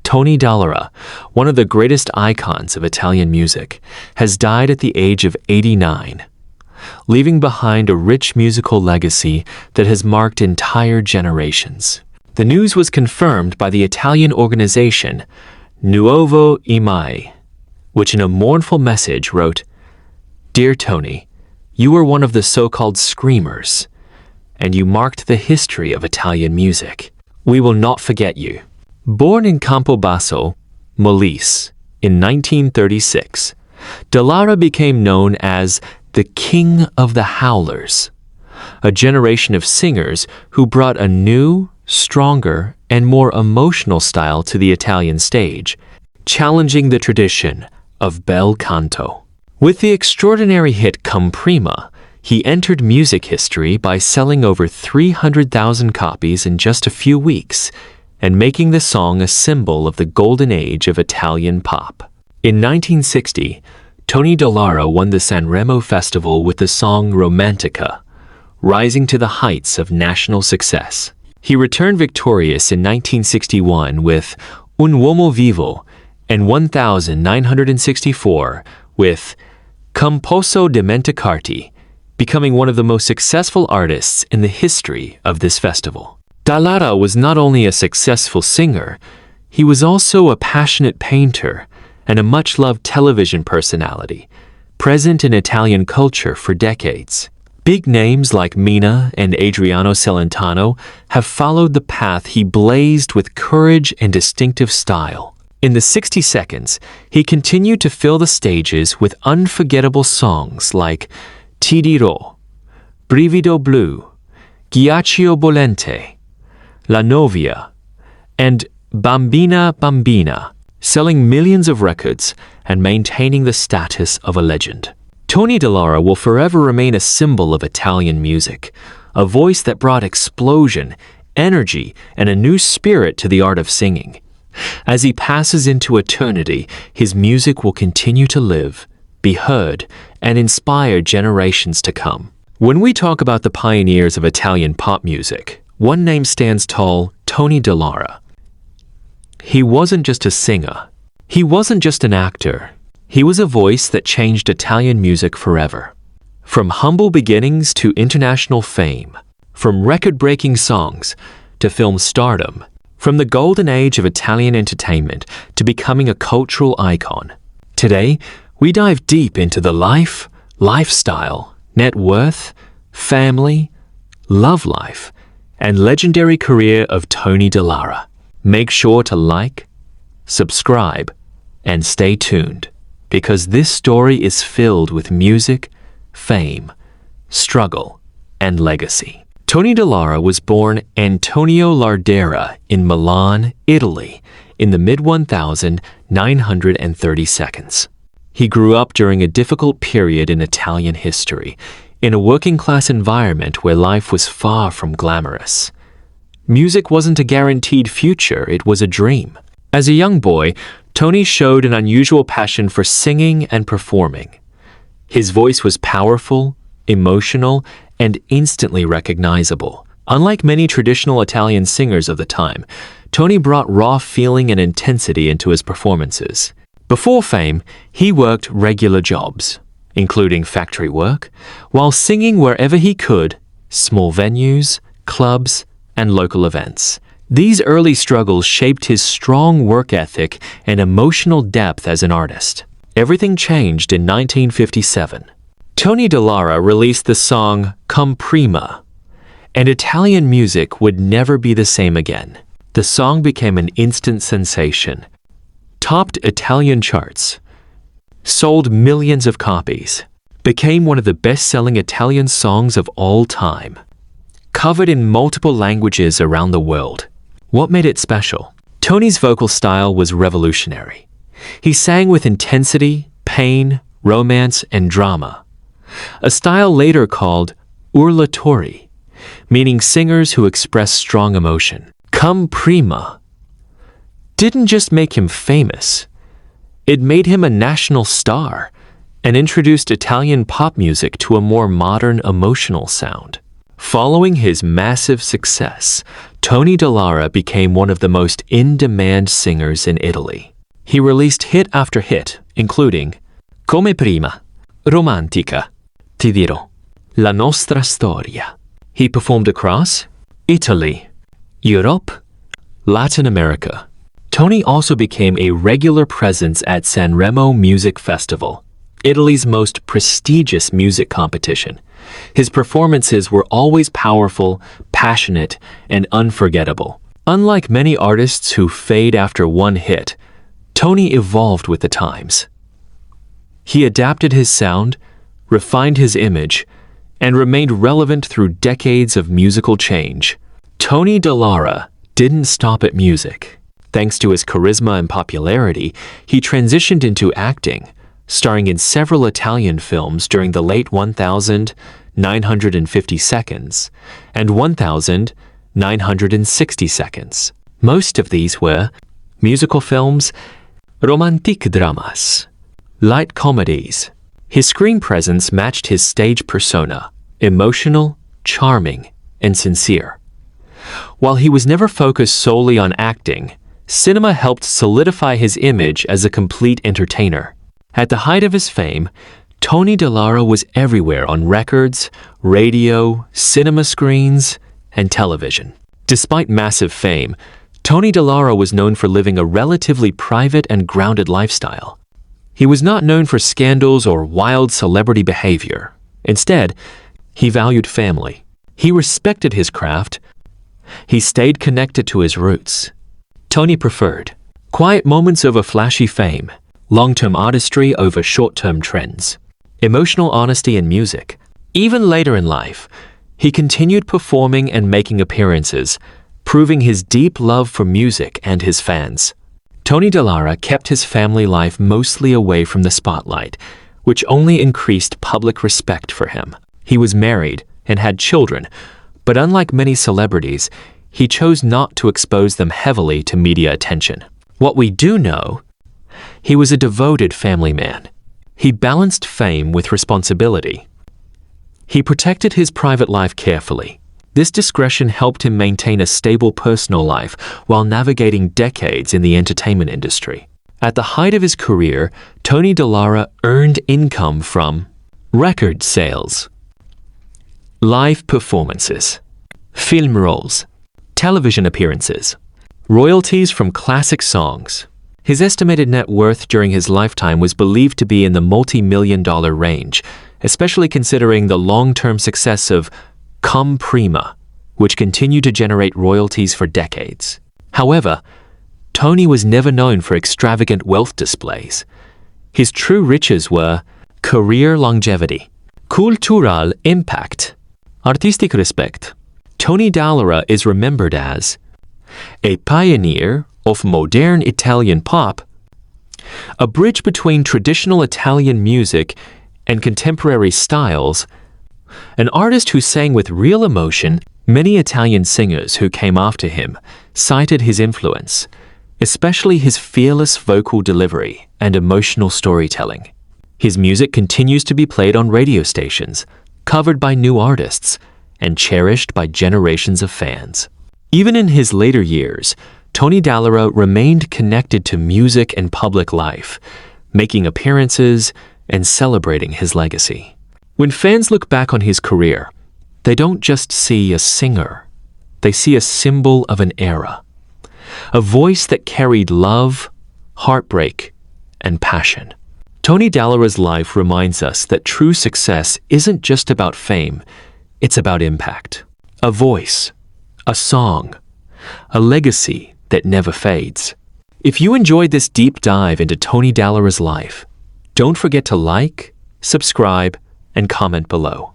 Tony Dallara, one of the greatest icons of Italian music, has died at the age of 89, leaving behind a rich musical legacy that has marked entire generations. The news was confirmed by the Italian organization Nuovo Imai, which in a mournful message wrote, "Dear Tony, you were one of the so-called screamers, and you marked the history of Italian music. We will not forget you." Born in Campobasso, Molise, in 1936, Dallara became known as the King of the Howlers, a generation of singers who brought a new, stronger, and more emotional style to the Italian stage, challenging the tradition of bel canto. With the extraordinary hit Come Prima, he entered music history by selling over 300,000 copies in just a few weeks and making the song a symbol of the golden age of Italian pop. In 1960, Tony Dallara won the Sanremo festival with the song Romantica, rising to the heights of national success. He returned victorious in 1961 with Un Uomo Vivo and 1964 with Come Posso Dimenticarti, becoming one of the most successful artists in the history of this festival. Dallara was not only a successful singer, he was also a passionate painter and a much-loved television personality, present in Italian culture for decades. Big names like Mina and Adriano Celentano have followed the path he blazed with courage and distinctive style. In the 60 seconds, he continued to fill the stages with unforgettable songs like Ti dirò, Brivido Blu, Ghiaccio Bollente, La Novia, and Bambina Bambina, selling millions of records and maintaining the status of a legend. Tony Dallara will forever remain a symbol of Italian music, a voice that brought explosion, energy, and a new spirit to the art of singing. As he passes into eternity, his music will continue to live, be heard, and inspire generations to come. When we talk about the pioneers of Italian pop music, one name stands tall: Tony Dallara. He wasn't just a singer. He wasn't just an actor. He was a voice that changed Italian music forever. From humble beginnings to international fame, from record-breaking songs to film stardom, from the golden age of Italian entertainment to becoming a cultural icon. Today, we dive deep into the life, lifestyle, net worth, family, love life, and legendary career of Tony Dallara. Make sure to like, subscribe, and stay tuned, because this story is filled with music, fame, struggle, and legacy. Tony Dallara was born Antonio Lardera in Milan, Italy, in the mid-1930s. He grew up during a difficult period in Italian history, in a working-class environment where life was far from glamorous. Music wasn't a guaranteed future, it was a dream. As a young boy, Tony showed an unusual passion for singing and performing. His voice was powerful, emotional, and instantly recognizable. Unlike many traditional Italian singers of the time, Tony brought raw feeling and intensity into his performances. Before fame, he worked regular jobs, including factory work, while singing wherever he could, small venues, clubs, and local events. These early struggles shaped his strong work ethic and emotional depth as an artist. Everything changed in 1957. Tony Dallara released the song Come Prima, and Italian music would never be the same again. The song became an instant sensation, topped Italian charts, sold millions of copies, became one of the best-selling Italian songs of all time, covered in multiple languages around the world. What made it special? Tony's vocal style was revolutionary. He sang with intensity, pain, romance, and drama, a style later called urlatori, meaning singers who express strong emotion. Come Prima didn't just make him famous, it made him a national star and introduced Italian pop music to a more modern, emotional sound. Following his massive success, Tony Dallara became one of the most in-demand singers in Italy. He released hit after hit, including Come Prima, Romantica, Ti dirò, La nostra storia. He performed across Italy, Europe, Latin America. Tony also became a regular presence at Sanremo Music Festival, Italy's most prestigious music competition. His performances were always powerful, passionate, and unforgettable. Unlike many artists who fade after one hit, Tony evolved with the times. He adapted his sound, refined his image, and remained relevant through decades of musical change. Tony Dallara didn't stop at music. Thanks to his charisma and popularity, he transitioned into acting, starring in several Italian films during the late 1950 seconds and 1960 seconds. Most of these were musical films, romantic dramas, light comedies. His screen presence matched his stage persona, emotional, charming, and sincere. While he was never focused solely on acting, cinema helped solidify his image as a complete entertainer. At the height of his fame, Tony Dallara was everywhere on records, radio, cinema screens, and television. Despite massive fame, Tony Dallara was known for living a relatively private and grounded lifestyle. He was not known for scandals or wild celebrity behavior. Instead, he valued family. He respected his craft. He stayed connected to his roots. Tony preferred quiet moments over flashy fame, long-term artistry over short-term trends, emotional honesty in music. Even later in life, he continued performing and making appearances, proving his deep love for music and his fans. Tony Dallara kept his family life mostly away from the spotlight, which only increased public respect for him. He was married and had children, but unlike many celebrities, he chose not to expose them heavily to media attention. What we do know, he was a devoted family man. He balanced fame with responsibility. He protected his private life carefully. This discretion helped him maintain a stable personal life while navigating decades in the entertainment industry. At the height of his career, Tony Dallara earned income from record sales, live performances, film roles, television appearances, royalties from classic songs. His estimated net worth during his lifetime was believed to be in the multi-million-dollar range, especially considering the long-term success of Come Prima, which continued to generate royalties for decades. However, Tony was never known for extravagant wealth displays. His true riches were career longevity, cultural impact, artistic respect. Tony Dallara is remembered as a pioneer of modern Italian pop, a bridge between traditional Italian music and contemporary styles, an artist who sang with real emotion. Many Italian singers who came after him cited his influence, especially his fearless vocal delivery and emotional storytelling. His music continues to be played on radio stations, covered by new artists, and cherished by generations of fans. Even in his later years, Tony Dallara remained connected to music and public life, making appearances and celebrating his legacy. When fans look back on his career, they don't just see a singer, they see a symbol of an era, a voice that carried love, heartbreak, and passion. Tony Dallara's life reminds us that true success isn't just about fame, it's about impact. A voice, a song, a legacy that never fades. If you enjoyed this deep dive into Tony Dallara's life, don't forget to like, subscribe, and comment below.